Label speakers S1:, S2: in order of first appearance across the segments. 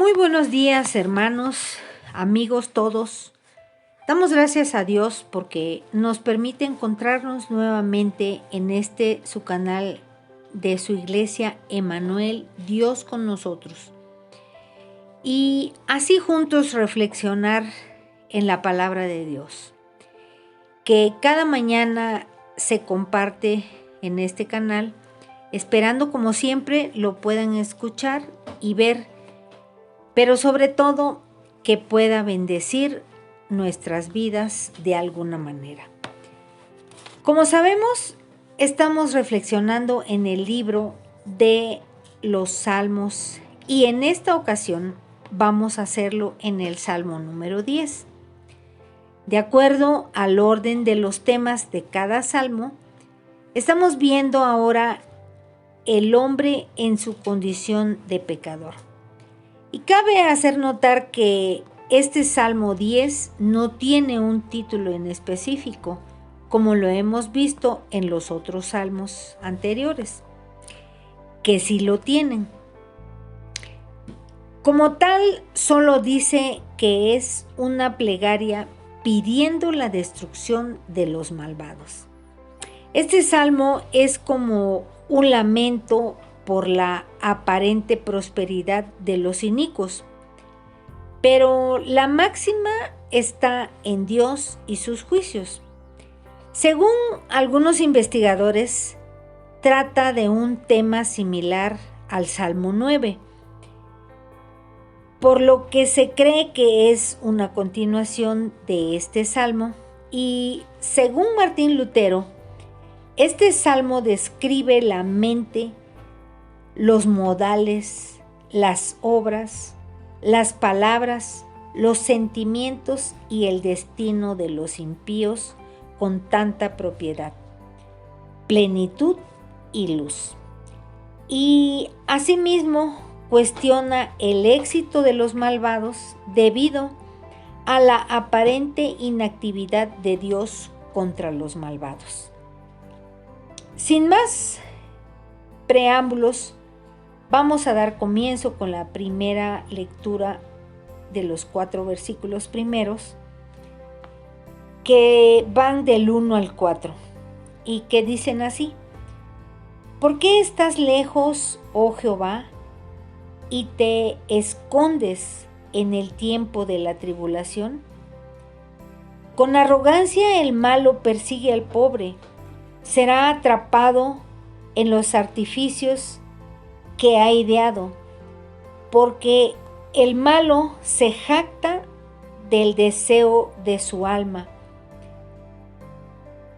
S1: Muy buenos días, hermanos, amigos todos. Damos gracias a Dios porque nos permite encontrarnos nuevamente en su canal de su iglesia Emmanuel, Dios con nosotros. Y así juntos reflexionar en la palabra de Dios, que cada mañana se comparte en este canal, esperando como siempre lo puedan escuchar y ver, pero sobre todo que pueda bendecir nuestras vidas de alguna manera. Como sabemos, estamos reflexionando en el libro de los Salmos y en esta ocasión vamos a hacerlo en el Salmo número 10. De acuerdo al orden de los temas de cada salmo, estamos viendo ahora el hombre en su condición de pecador. Y cabe hacer notar que este Salmo 10 no tiene un título en específico, como lo hemos visto en los otros salmos anteriores, que sí lo tienen. Como tal, solo dice que es una plegaria pidiendo la destrucción de los malvados. Este salmo es como un lamento por la aparente prosperidad de los inicuos, pero la máxima está en Dios y sus juicios. Según algunos investigadores, trata de un tema similar al Salmo 9, por lo que se cree que es una continuación de este salmo, y según Martín Lutero, este salmo describe la mente, los modales, las obras, las palabras, los sentimientos y el destino de los impíos con tanta propiedad, plenitud y luz. Y asimismo cuestiona el éxito de los malvados debido a la aparente inactividad de Dios contra los malvados. Sin más preámbulos, vamos a dar comienzo con la primera lectura de los 4 versículos primeros, que van del 1 al 4 y que dicen así: ¿Por qué estás lejos, oh Jehová, y te escondes en el tiempo de la tribulación? Con arrogancia el malo persigue al pobre, será atrapado en los artificios que ha ideado, porque el malo se jacta del deseo de su alma.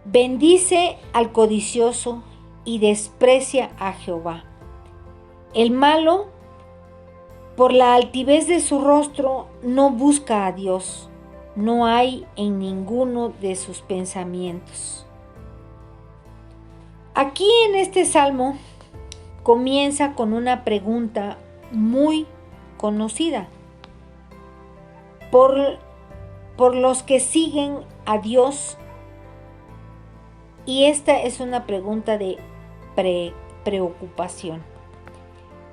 S1: Bendice al codicioso y desprecia a Jehová. El malo, por la altivez de su rostro, no busca a Dios, no hay en ninguno de sus pensamientos. Aquí en este salmo comienza con una pregunta muy conocida por los que siguen a Dios, y esta es una pregunta de preocupación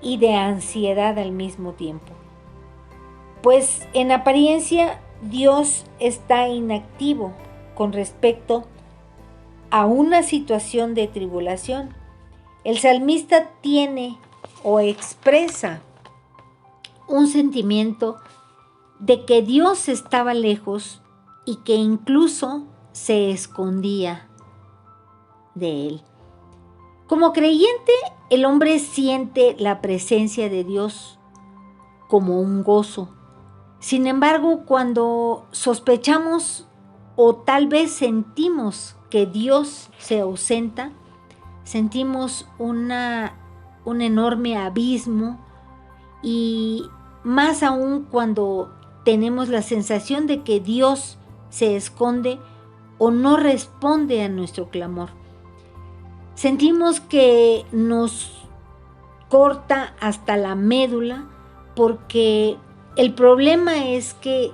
S1: y de ansiedad al mismo tiempo, pues en apariencia Dios está inactivo con respecto a una situación de tribulación. El salmista tiene o expresa un sentimiento de que Dios estaba lejos y que incluso se escondía de él. Como creyente, el hombre siente la presencia de Dios como un gozo. Sin embargo, cuando sospechamos o tal vez sentimos que Dios se ausenta, sentimos un enorme abismo, y más aún cuando tenemos la sensación de que Dios se esconde o no responde a nuestro clamor. Sentimos que nos corta hasta la médula, porque el problema es que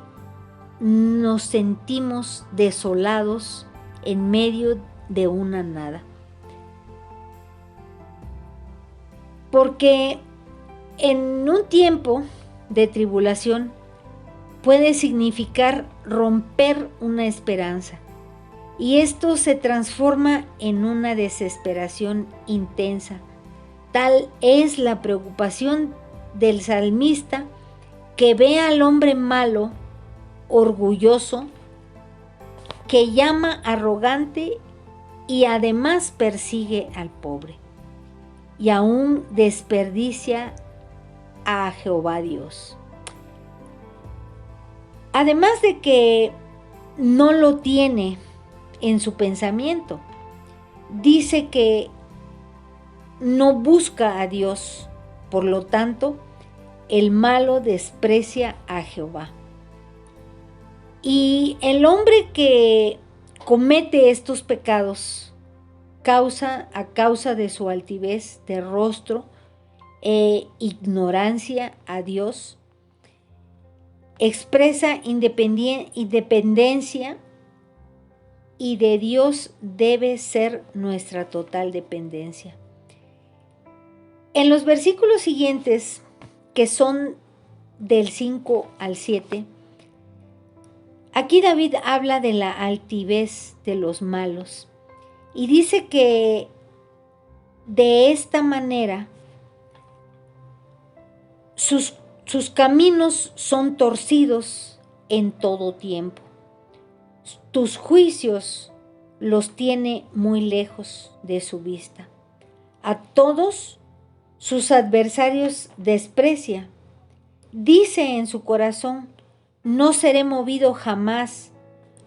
S1: nos sentimos desolados en medio de una nada. Porque en un tiempo de tribulación puede significar romper una esperanza, y esto se transforma en una desesperación intensa. Tal es la preocupación del salmista, que ve al hombre malo, orgulloso, que llama arrogante y además persigue al pobre, y aún desperdicia a Jehová Dios. Además de que no lo tiene en su pensamiento, dice que no busca a Dios, por lo tanto, el malo desprecia a Jehová. Y el hombre que comete estos pecados a causa de su altivez de rostro e ignorancia a Dios, expresa independencia, y de Dios debe ser nuestra total dependencia. En los versículos siguientes, que son del 5 al 7, aquí David habla de la altivez de los malos y dice que de esta manera sus caminos son torcidos en todo tiempo. Tus juicios los tiene muy lejos de su vista. A todos sus adversarios desprecia. Dice en su corazón: no seré movido jamás,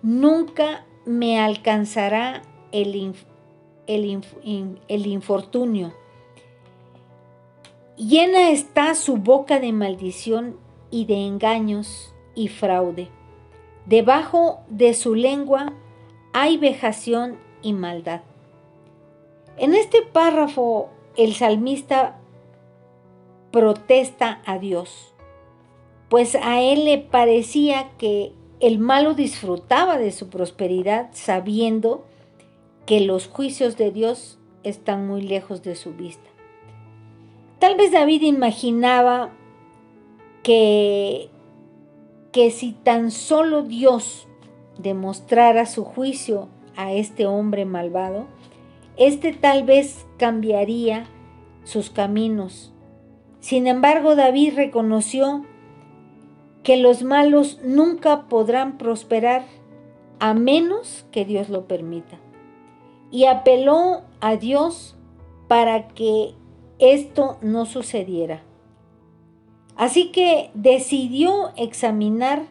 S1: nunca me alcanzará el infortunio. Llena está su boca de maldición y de engaños y fraude. Debajo de su lengua hay vejación y maldad. En este párrafo, el salmista protesta a Dios, pues a él le parecía que el malo disfrutaba de su prosperidad, sabiendo que los juicios de Dios están muy lejos de su vista. Tal vez David imaginaba que si tan solo Dios demostrara su juicio a este hombre malvado, tal vez cambiaría sus caminos. Sin embargo, David reconoció que los malos nunca podrán prosperar a menos que Dios lo permita, y apeló a Dios para que esto no sucediera. Así que decidió examinar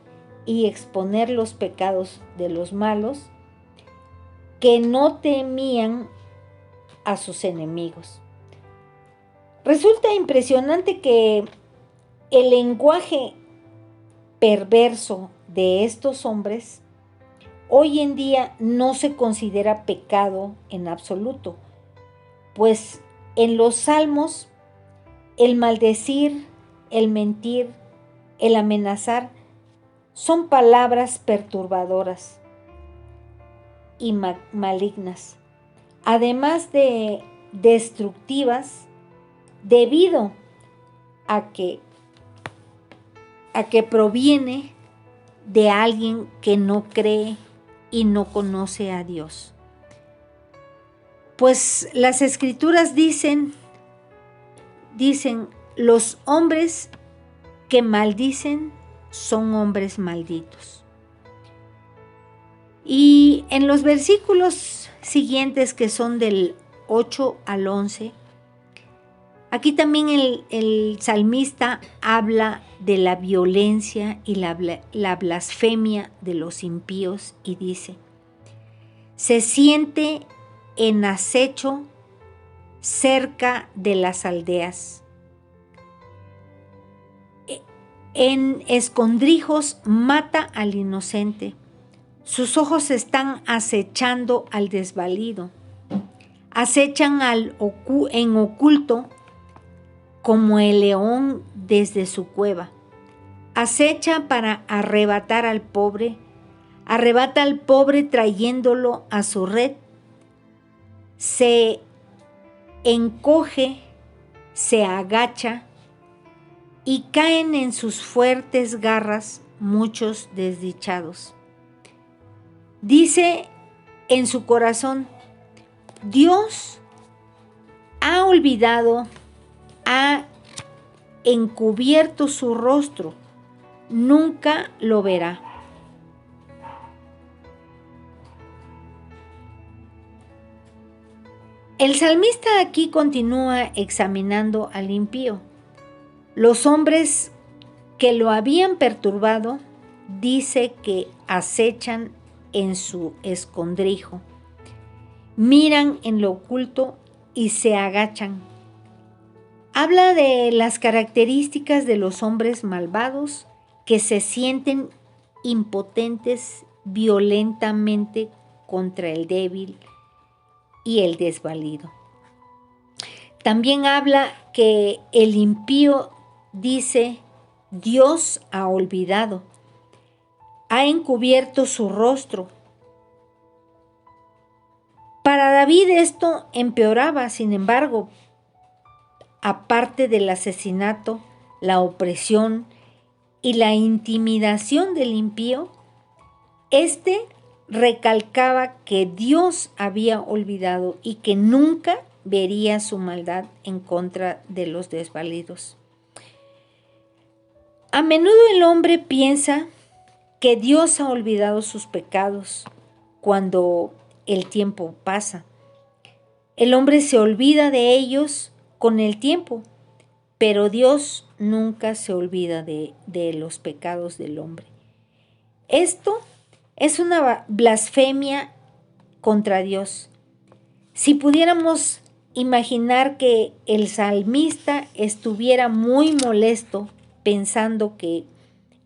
S1: y exponer los pecados de los malos que no temían a sus enemigos. Resulta impresionante que el lenguaje perverso de estos hombres hoy en día no se considera pecado en absoluto, pues en los salmos el maldecir, el mentir, el amenazar son palabras perturbadoras y malignas, además de destructivas, debido a que proviene de alguien que no cree y no conoce a Dios. Pues las Escrituras dicen, los hombres que maldicen son hombres malditos. Y en los versículos siguientes, que son del 8 al 11, aquí también el salmista habla de la violencia y la blasfemia de los impíos y dice: se siente en acecho cerca de las aldeas. En escondrijos mata al inocente. Sus ojos están acechando al desvalido. Acechan en oculto como el león desde su cueva. Acecha para arrebatar al pobre. Arrebata al pobre trayéndolo a su red. Se encoge, se agacha y caen en sus fuertes garras muchos desdichados. Dice en su corazón: Dios ha olvidado, ha encubierto su rostro, nunca lo verá. El salmista aquí continúa examinando al impío. Los hombres que lo habían perturbado, dice que acechan en su escondrijo, miran en lo oculto y se agachan. Habla de las características de los hombres malvados que se sienten impotentes violentamente contra el débil y el desvalido. También habla que el impío dice: Dios ha olvidado, ha encubierto su rostro. Para David esto empeoraba, sin embargo, aparte del asesinato, la opresión y la intimidación del impío, este recalcaba que Dios había olvidado y que nunca vería su maldad en contra de los desvalidos. A menudo el hombre piensa que Dios ha olvidado sus pecados cuando el tiempo pasa. El hombre se olvida de ellos con el tiempo, pero Dios nunca se olvida de los pecados del hombre. Esto es una blasfemia contra Dios. Si pudiéramos imaginar que el salmista estuviera muy molesto pensando que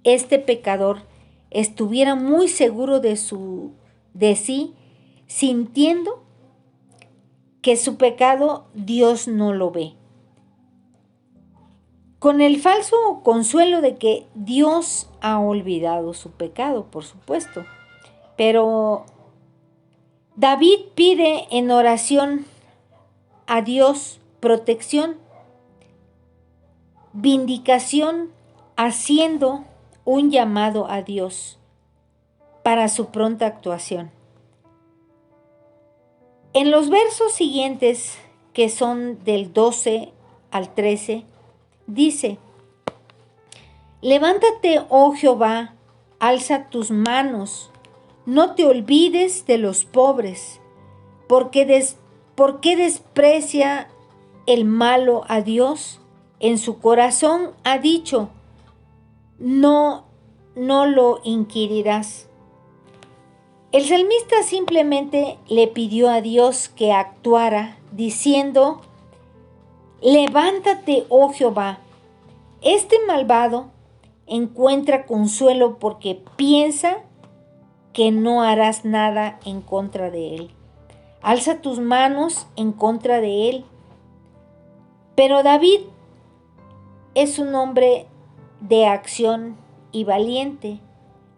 S1: este pecador estuviera muy seguro de sí, sintiendo que su pecado Dios no lo ve, con el falso consuelo de que Dios ha olvidado su pecado, por supuesto. Pero David pide en oración a Dios protección, vindicación, haciendo un llamado a Dios para su pronta actuación. En los versos siguientes, que son del 12 al 13, dice: Levántate, oh Jehová, alza tus manos, no te olvides de los pobres, porque desprecia el malo a Dios. En su corazón ha dicho: no lo inquirirás. El salmista simplemente le pidió a Dios que actuara, diciendo: Levántate, oh Jehová. Este malvado encuentra consuelo porque piensa que no harás nada en contra de él. Alza tus manos en contra de él. Pero David es un hombre de acción y valiente,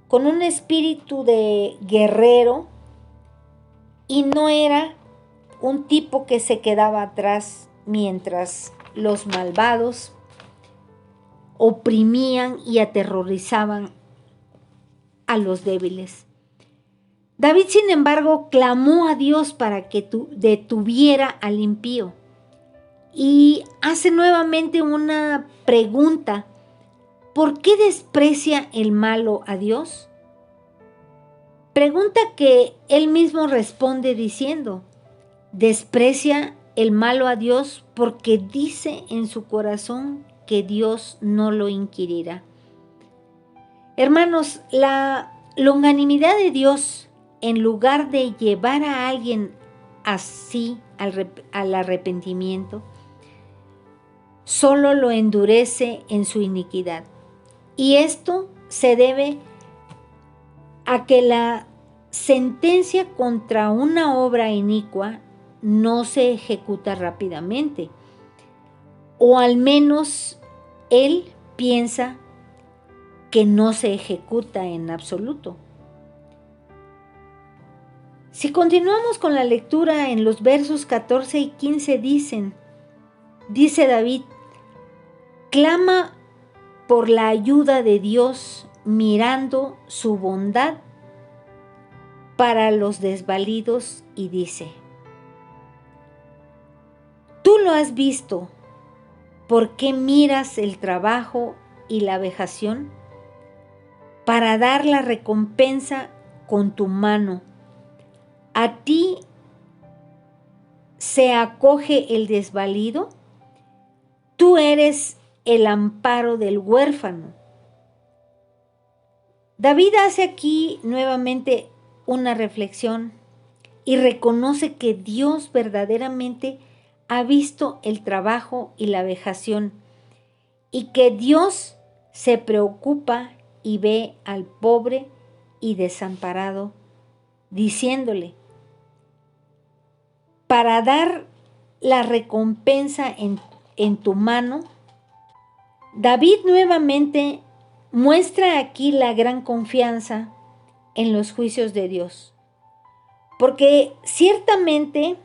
S1: con un espíritu de guerrero, y no era un tipo que se quedaba atrás mientras los malvados oprimían y aterrorizaban a los débiles. David, sin embargo, clamó a Dios para que detuviera al impío y hace nuevamente una pregunta: ¿por qué desprecia el malo a Dios? Pregunta que él mismo responde diciendo: desprecia el malo a Dios porque dice en su corazón que Dios no lo inquirirá. Hermanos, la longanimidad de Dios, en lugar de llevar a alguien así al arrepentimiento, solo lo endurece en su iniquidad. Y esto se debe a que la sentencia contra una obra inicua no se ejecuta rápidamente, o al menos él piensa que no se ejecuta en absoluto. Si continuamos con la lectura, en los versos 14 y 15 dice David: clama, por la ayuda de Dios, mirando su bondad para los desvalidos, y dice: tú lo has visto, ¿por qué miras el trabajo y la vejación? Para dar la recompensa con tu mano. A ti se acoge el desvalido, tú eres el amparo del huérfano. David hace aquí nuevamente una reflexión y reconoce que Dios verdaderamente ha visto el trabajo y la vejación, y que Dios se preocupa y ve al pobre y desamparado, diciéndole: para dar la recompensa en tu mano. David nuevamente muestra aquí la gran confianza en los juicios de Dios, porque ciertamente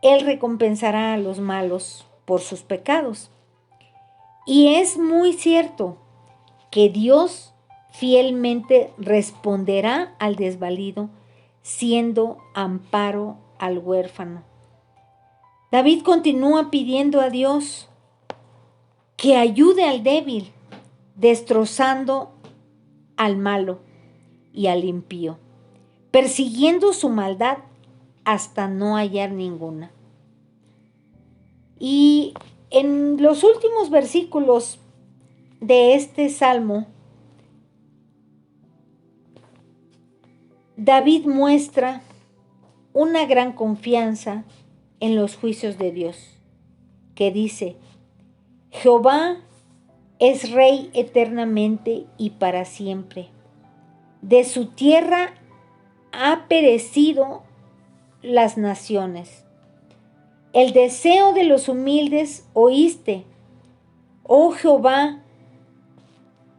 S1: Él recompensará a los malos por sus pecados. Y es muy cierto que Dios fielmente responderá al desvalido, siendo amparo al huérfano. David continúa pidiendo a Dios que ayude al débil, destrozando al malo y al impío, persiguiendo su maldad hasta no hallar ninguna. Y en los últimos versículos de este salmo, David muestra una gran confianza en los juicios de Dios, que dice: Jehová es rey eternamente y para siempre. De su tierra ha perecido las naciones. El deseo de los humildes oíste. Oh Jehová,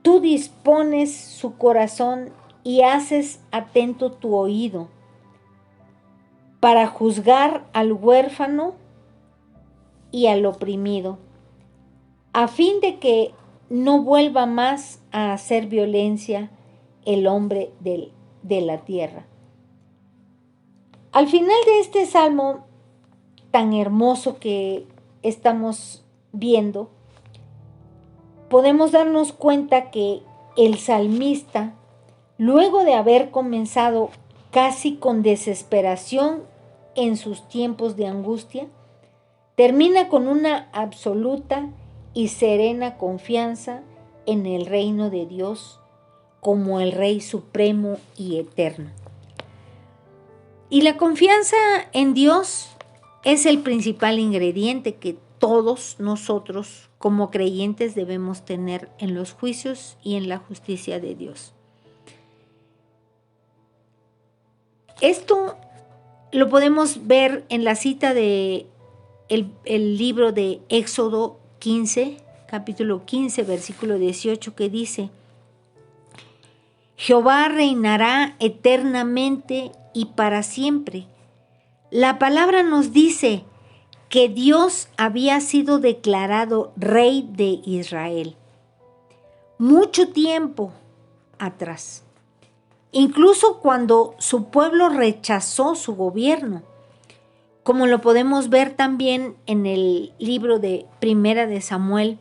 S1: tú dispones su corazón y haces atento tu oído para juzgar al huérfano y al oprimido, a fin de que no vuelva más a hacer violencia el hombre de la tierra. Al final de este salmo tan hermoso que estamos viendo, podemos darnos cuenta que el salmista, luego de haber comenzado casi con desesperación en sus tiempos de angustia, termina con una absoluta y serena confianza en el reino de Dios como el Rey supremo y eterno. Y la confianza en Dios es el principal ingrediente que todos nosotros como creyentes debemos tener en los juicios y en la justicia de Dios. Esto lo podemos ver en la cita de el libro de Éxodo 15, capítulo 15, versículo 18, que dice: Jehová reinará eternamente y para siempre. La palabra nos dice que Dios había sido declarado rey de Israel mucho tiempo atrás, incluso cuando su pueblo rechazó su gobierno, como lo podemos ver también en el libro de Primera de Samuel,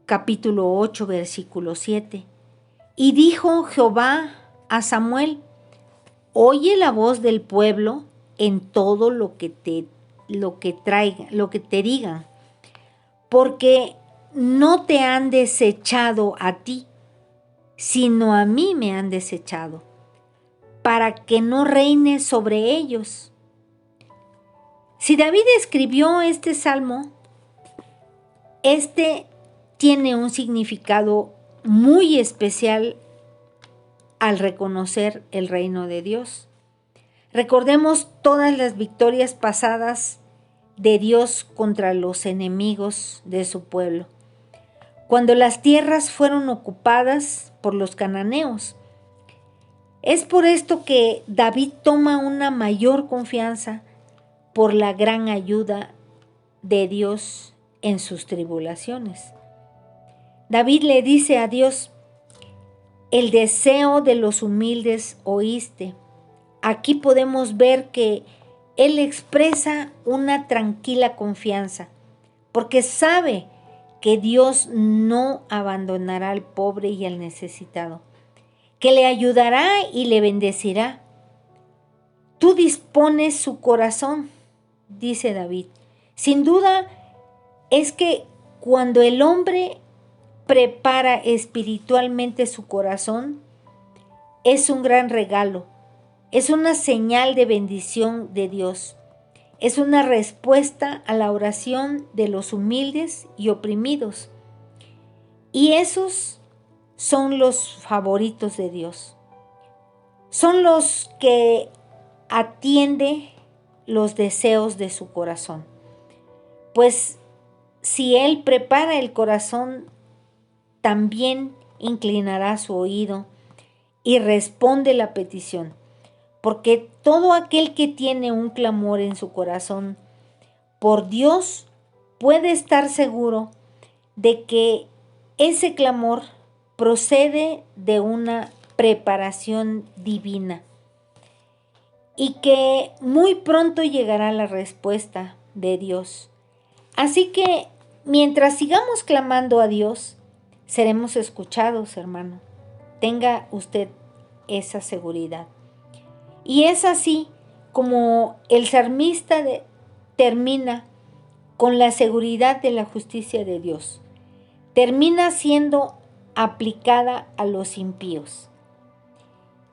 S1: capítulo 8, versículo 7. Y dijo Jehová a Samuel: oye la voz del pueblo en todo lo que te digan, porque no te han desechado a ti, sino a mí me han desechado, para que no reine sobre ellos. Si David escribió este salmo, este tiene un significado muy especial al reconocer el reino de Dios. Recordemos todas las victorias pasadas de Dios contra los enemigos de su pueblo, cuando las tierras fueron ocupadas por los cananeos. Es por esto que David toma una mayor confianza por la gran ayuda de Dios en sus tribulaciones. David le dice a Dios, el deseo de los humildes oíste. Aquí podemos ver que él expresa una tranquila confianza, porque sabe que Dios no abandonará al pobre y al necesitado, que le ayudará y le bendecirá. Tú dispones su corazón, dice David. Sin duda es que cuando el hombre prepara espiritualmente su corazón, es un gran regalo, es una señal de bendición de Dios, es una respuesta a la oración de los humildes y oprimidos. Y esos son los favoritos de Dios, son los que atiende los deseos de su corazón. Pues si Él prepara el corazón, también inclinará su oído y responde la petición, porque todo aquel que tiene un clamor en su corazón por Dios puede estar seguro de que ese clamor procede de una preparación divina y que muy pronto llegará la respuesta de Dios. Así que mientras sigamos clamando a Dios, seremos escuchados, hermano. Tenga usted esa seguridad. Y es así como el salmista termina con la seguridad de la justicia de Dios. Termina siendo aplicada a los impíos.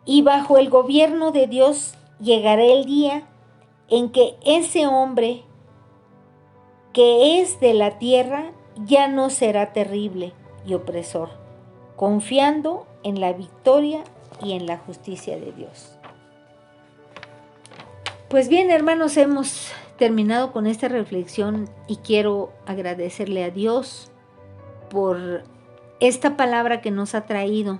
S1: Y bajo el gobierno de Dios llegará el día en que ese hombre que es de la tierra ya no será terrible y opresor, confiando en la victoria y en la justicia de Dios. Pues bien, hermanos, hemos terminado con esta reflexión y quiero agradecerle a Dios por esta palabra que nos ha traído,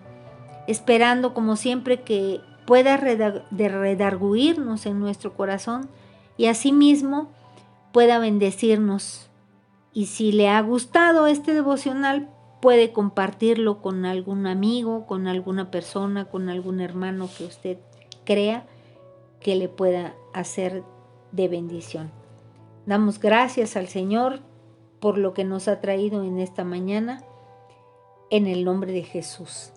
S1: esperando como siempre que pueda redarguirnos en nuestro corazón y asimismo pueda bendecirnos. Y si le ha gustado este devocional, puede compartirlo con algún amigo, con alguna persona, con algún hermano que usted crea que le pueda hacer de bendición. Damos gracias al Señor por lo que nos ha traído en esta mañana, en el nombre de Jesús.